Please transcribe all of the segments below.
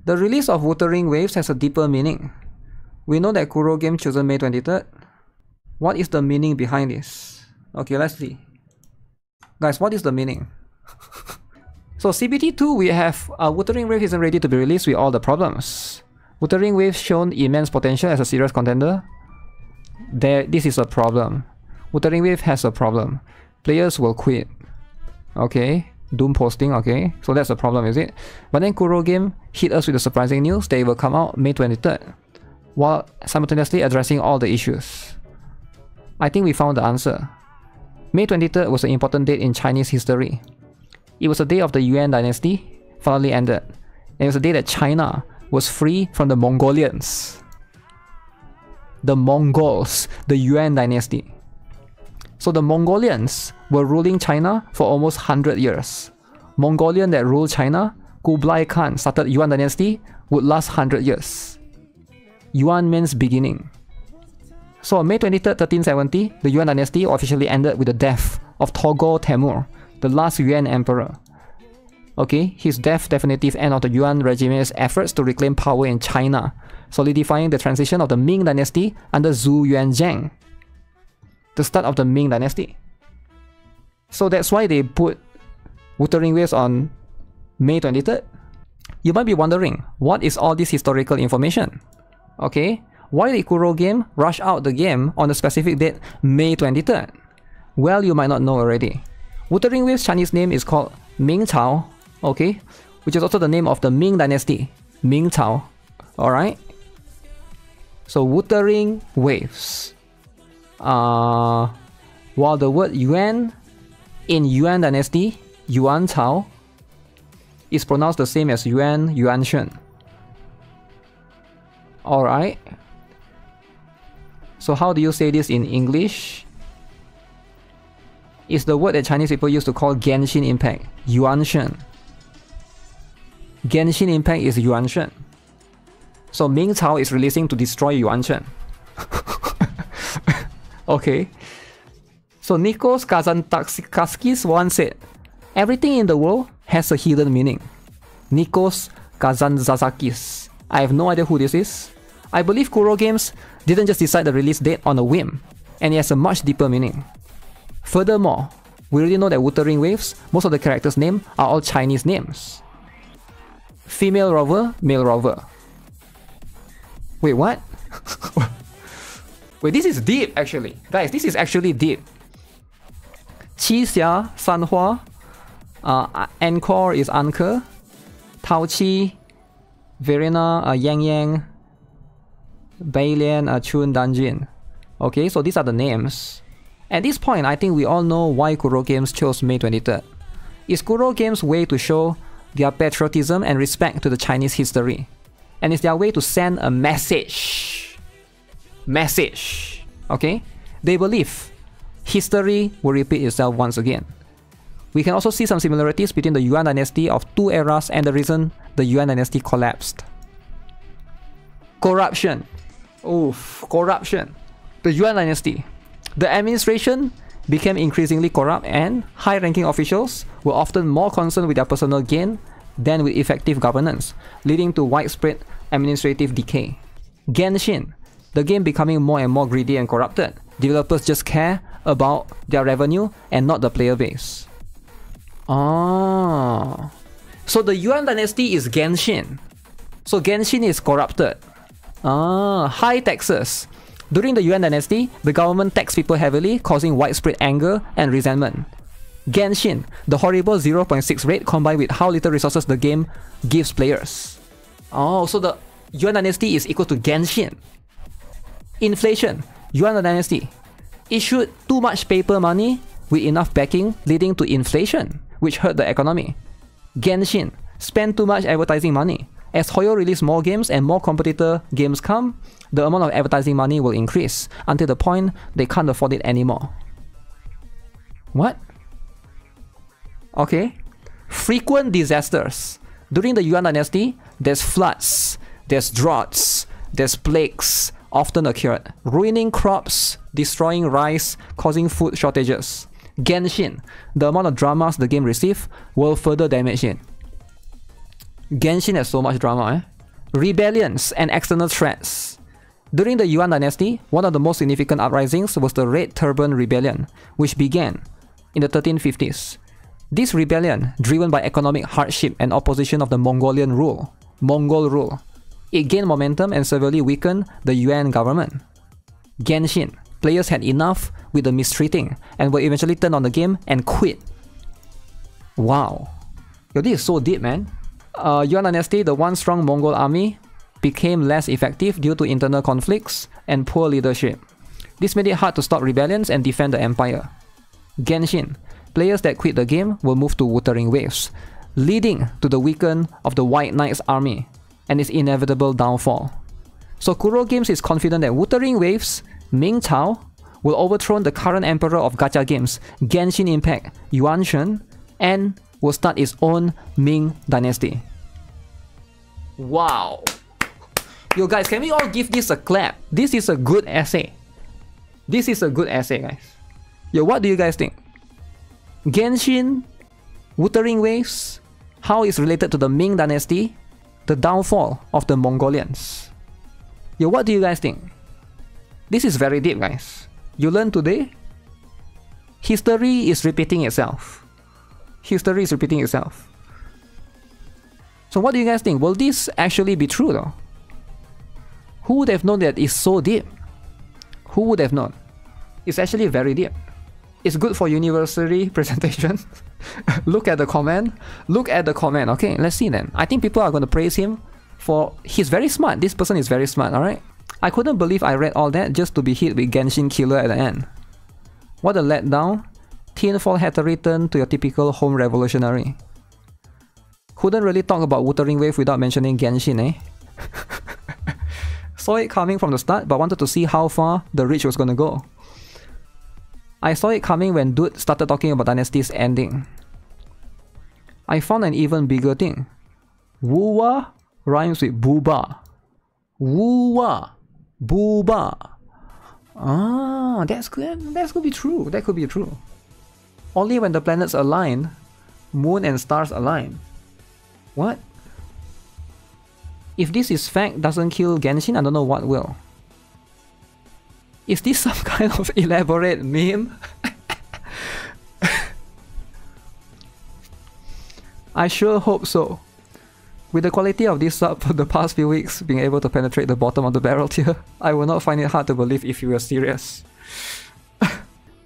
The release of Wuthering Waves has a deeper meaning. We know that Kuro game chosen May 23rd. What is the meaning behind this? Okay, let's see. Guys, what is the meaning? So CBT2, we have Wuthering Waves isn't ready to be released with all the problems. Wuthering Waves shown immense potential as a serious contender. This is a problem. Wuthering Wave has a problem. Players will quit. Okay. Doom posting, okay. So that's a problem, is it? But then Kuro game hit us with the surprising news that it will come out May 23rd, while simultaneously addressing all the issues. I think we found the answer. May 23rd was an important date in Chinese history. It was the day of the Yuan dynasty finally ended. And it was the day that China was free from the Mongolians. The Mongols, the Yuan dynasty. So the Mongolians were ruling China for almost 100 years. Mongolian that ruled China, Kublai Khan started Yuan dynasty, would last 100 years. Yuan means beginning. So on May 23rd, 1370, the Yuan dynasty officially ended with the death of Togor Temur, the last Yuan emperor. Okay, his death definitive end of the Yuan regime's efforts to reclaim power in China, solidifying the transition of the Ming dynasty under Zhu Yuanzhang. The start of the Ming dynasty. So that's why they put Wuthering Waves on May 23rd. You might be wondering, what is all this historical information? Okay, why did Kuro game rush out the game on the specific date May 23rd? Well, you might not know already. Wuthering Waves' Chinese name is called Ming Cao, okay, which is also the name of the Ming dynasty, Ming Cao, alright? So Wuthering Waves. While the word Yuan in Yuan dynasty, Yuan Cao, is pronounced the same as Yuan, Yuanshen. Alright. So how do you say this in English? It's the word that Chinese people used to call Genshin Impact, Yuanshen. Genshin Impact is Yuanshen. So Ming Cao is releasing to destroy Yuanshen. Okay. So Nikos Kazantzakis once said, everything in the world has a hidden meaning. Nikos Kazantzakis. I have no idea who this is. I believe Kuro Games didn't just decide the release date on a whim, and it has a much deeper meaning. Furthermore, we already know that Wuthering Waves, most of the characters' names are all Chinese names. Female rover, male rover. Wait, what? Wait, this is deep actually. Guys, this is actually deep. Qi Xia Sanhua. Encore is Anchor. Tao Qi. Verena Yang Yang. Bailian Chun Danjin. Okay, so these are the names. At this point, I think we all know why Kuro Games chose May 23rd. It's Kuro Games' way to show their patriotism and respect to the Chinese history. And it's their way to send a message. Okay? They believe history will repeat itself once again. We can also see some similarities between the Yuan dynasty of two eras and the reason the Yuan dynasty collapsed. Corruption. Oof, corruption. The Yuan dynasty. The administration became increasingly corrupt and high-ranking officials were often more concerned with their personal gain than with effective governance, leading to widespread administrative decay. Genshin. The game becoming more and more greedy and corrupted. Developers just care about their revenue and not the player base. Ah. So the Yuan dynasty is Genshin. So Genshin is corrupted. Ah, high taxes. During the Yuan dynasty, the government taxed people heavily, causing widespread anger and resentment. Genshin, the horrible 0.6 rate combined with how little resources the game gives players. Oh, so the Yuan dynasty is equal to Genshin. Inflation. Yuan dynasty issued too much paper money with enough backing, leading to inflation, which hurt the economy. Genshin spent too much advertising money. As Hoyo release more games and more competitor games come, the amount of advertising money will increase until the point they can't afford it anymore. What? Okay. Frequent disasters. During the Yuan dynasty, there's floods, there's droughts, there's plagues often occurred, ruining crops, destroying rice, causing food shortages. Genshin, the amount of dramas the game received will further damage it. Genshin has so much drama, Rebellions and external threats. During the Yuan dynasty, one of the most significant uprisings was the Red Turban Rebellion, which began in the 1350s. This rebellion, driven by economic hardship and opposition of the Mongol rule, it gained momentum and severely weakened the Yuan government. Genshin. Players had enough with the mistreating and will eventually turn on the game and quit. Wow. Yo, this is so deep, man. Yuan dynasty, the once strong Mongol army, became less effective due to internal conflicts and poor leadership. This made it hard to stop rebellions and defend the empire. Genshin. Players that quit the game will move to Wuthering waves, leading to the weaken of the White Knight's army and its inevitable downfall. So Kuro Games is confident that Wuthering waves, Ming Cao, will overthrow the current emperor of gacha games, Genshin Impact, Yuan Shen, and will start its own Ming dynasty. Wow! Yo guys, can we all give this a clap? This is a good essay. This is a good essay, guys. Yo, what do you guys think? Genshin, Wuthering waves, how it's related to the Ming dynasty, the downfall of the Mongolians. Yo, what do you guys think? This is very deep, guys. You learned today? History is repeating itself. History is repeating itself. So what do you guys think? Will this actually be true though? Who would have known that it's so deep? Who would have known? It's actually very deep. It's good for university presentation. Look at the comment. Look at the comment. Okay, let's see then. I think people are going to praise him for... He's very smart. This person is very smart, alright? I couldn't believe I read all that just to be hit with Genshin Killer at the end. What a letdown. Tinfall had to return to your typical home revolutionary. Couldn't really talk about Wuthering Wave without mentioning Genshin, eh? Saw it coming from the start, but wanted to see how far the reach was gonna go. I saw it coming when dude started talking about Dynasty's ending. I found an even bigger thing. Wuwa rhymes with booba. Wuwa. Booba. Ah, that's good. That could be true. That could be true. Only when the planets align, moon and stars align. What? If this is fact doesn't kill Genshin, I don't know what will. Is this some kind of elaborate meme? I sure hope so. With the quality of this sub for the past few weeks being able to penetrate the bottom of the barrel tier, I will not find it hard to believe if you were serious.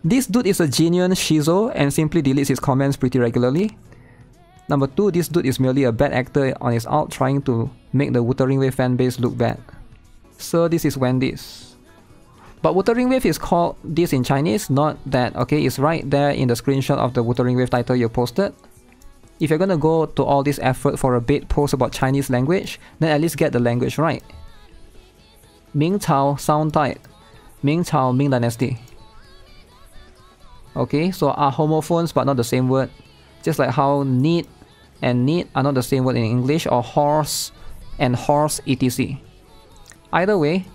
This dude is a genuine shizo and simply deletes his comments pretty regularly. Number 2, this dude is merely a bad actor on his out trying to make the Wuthering Wave fanbase look bad. Sir, this is Wendy's. But Wuthering Wave is called this in Chinese, not that, okay? It's right there in the screenshot of the Wuthering Wave title you posted. If you're gonna go to all this effort for a bait post about Chinese language, then at least get the language right. Ming Cao, sound tight. Ming Cao, Ming Dynasty. Okay, so are homophones but not the same word. Just like how neat and neat are not the same word in English, or horse and horse etc. Either way,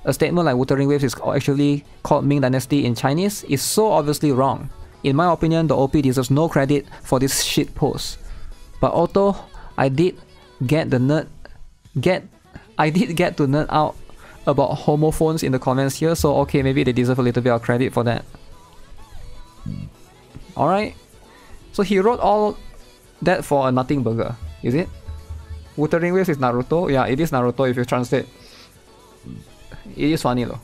a statement like Wuthering Waves is actually called Ming Dynasty in Chinese is so obviously wrong. In my opinion, the OP deserves no credit for this shit post. But although I did get to nerd out about homophones in the comments here, so okay, maybe they deserve a little bit of credit for that. Alright, so he wrote all that for a nothing burger, is it? Wuthering Waves is Naruto? Yeah, it is Naruto if you translate. It is funny though.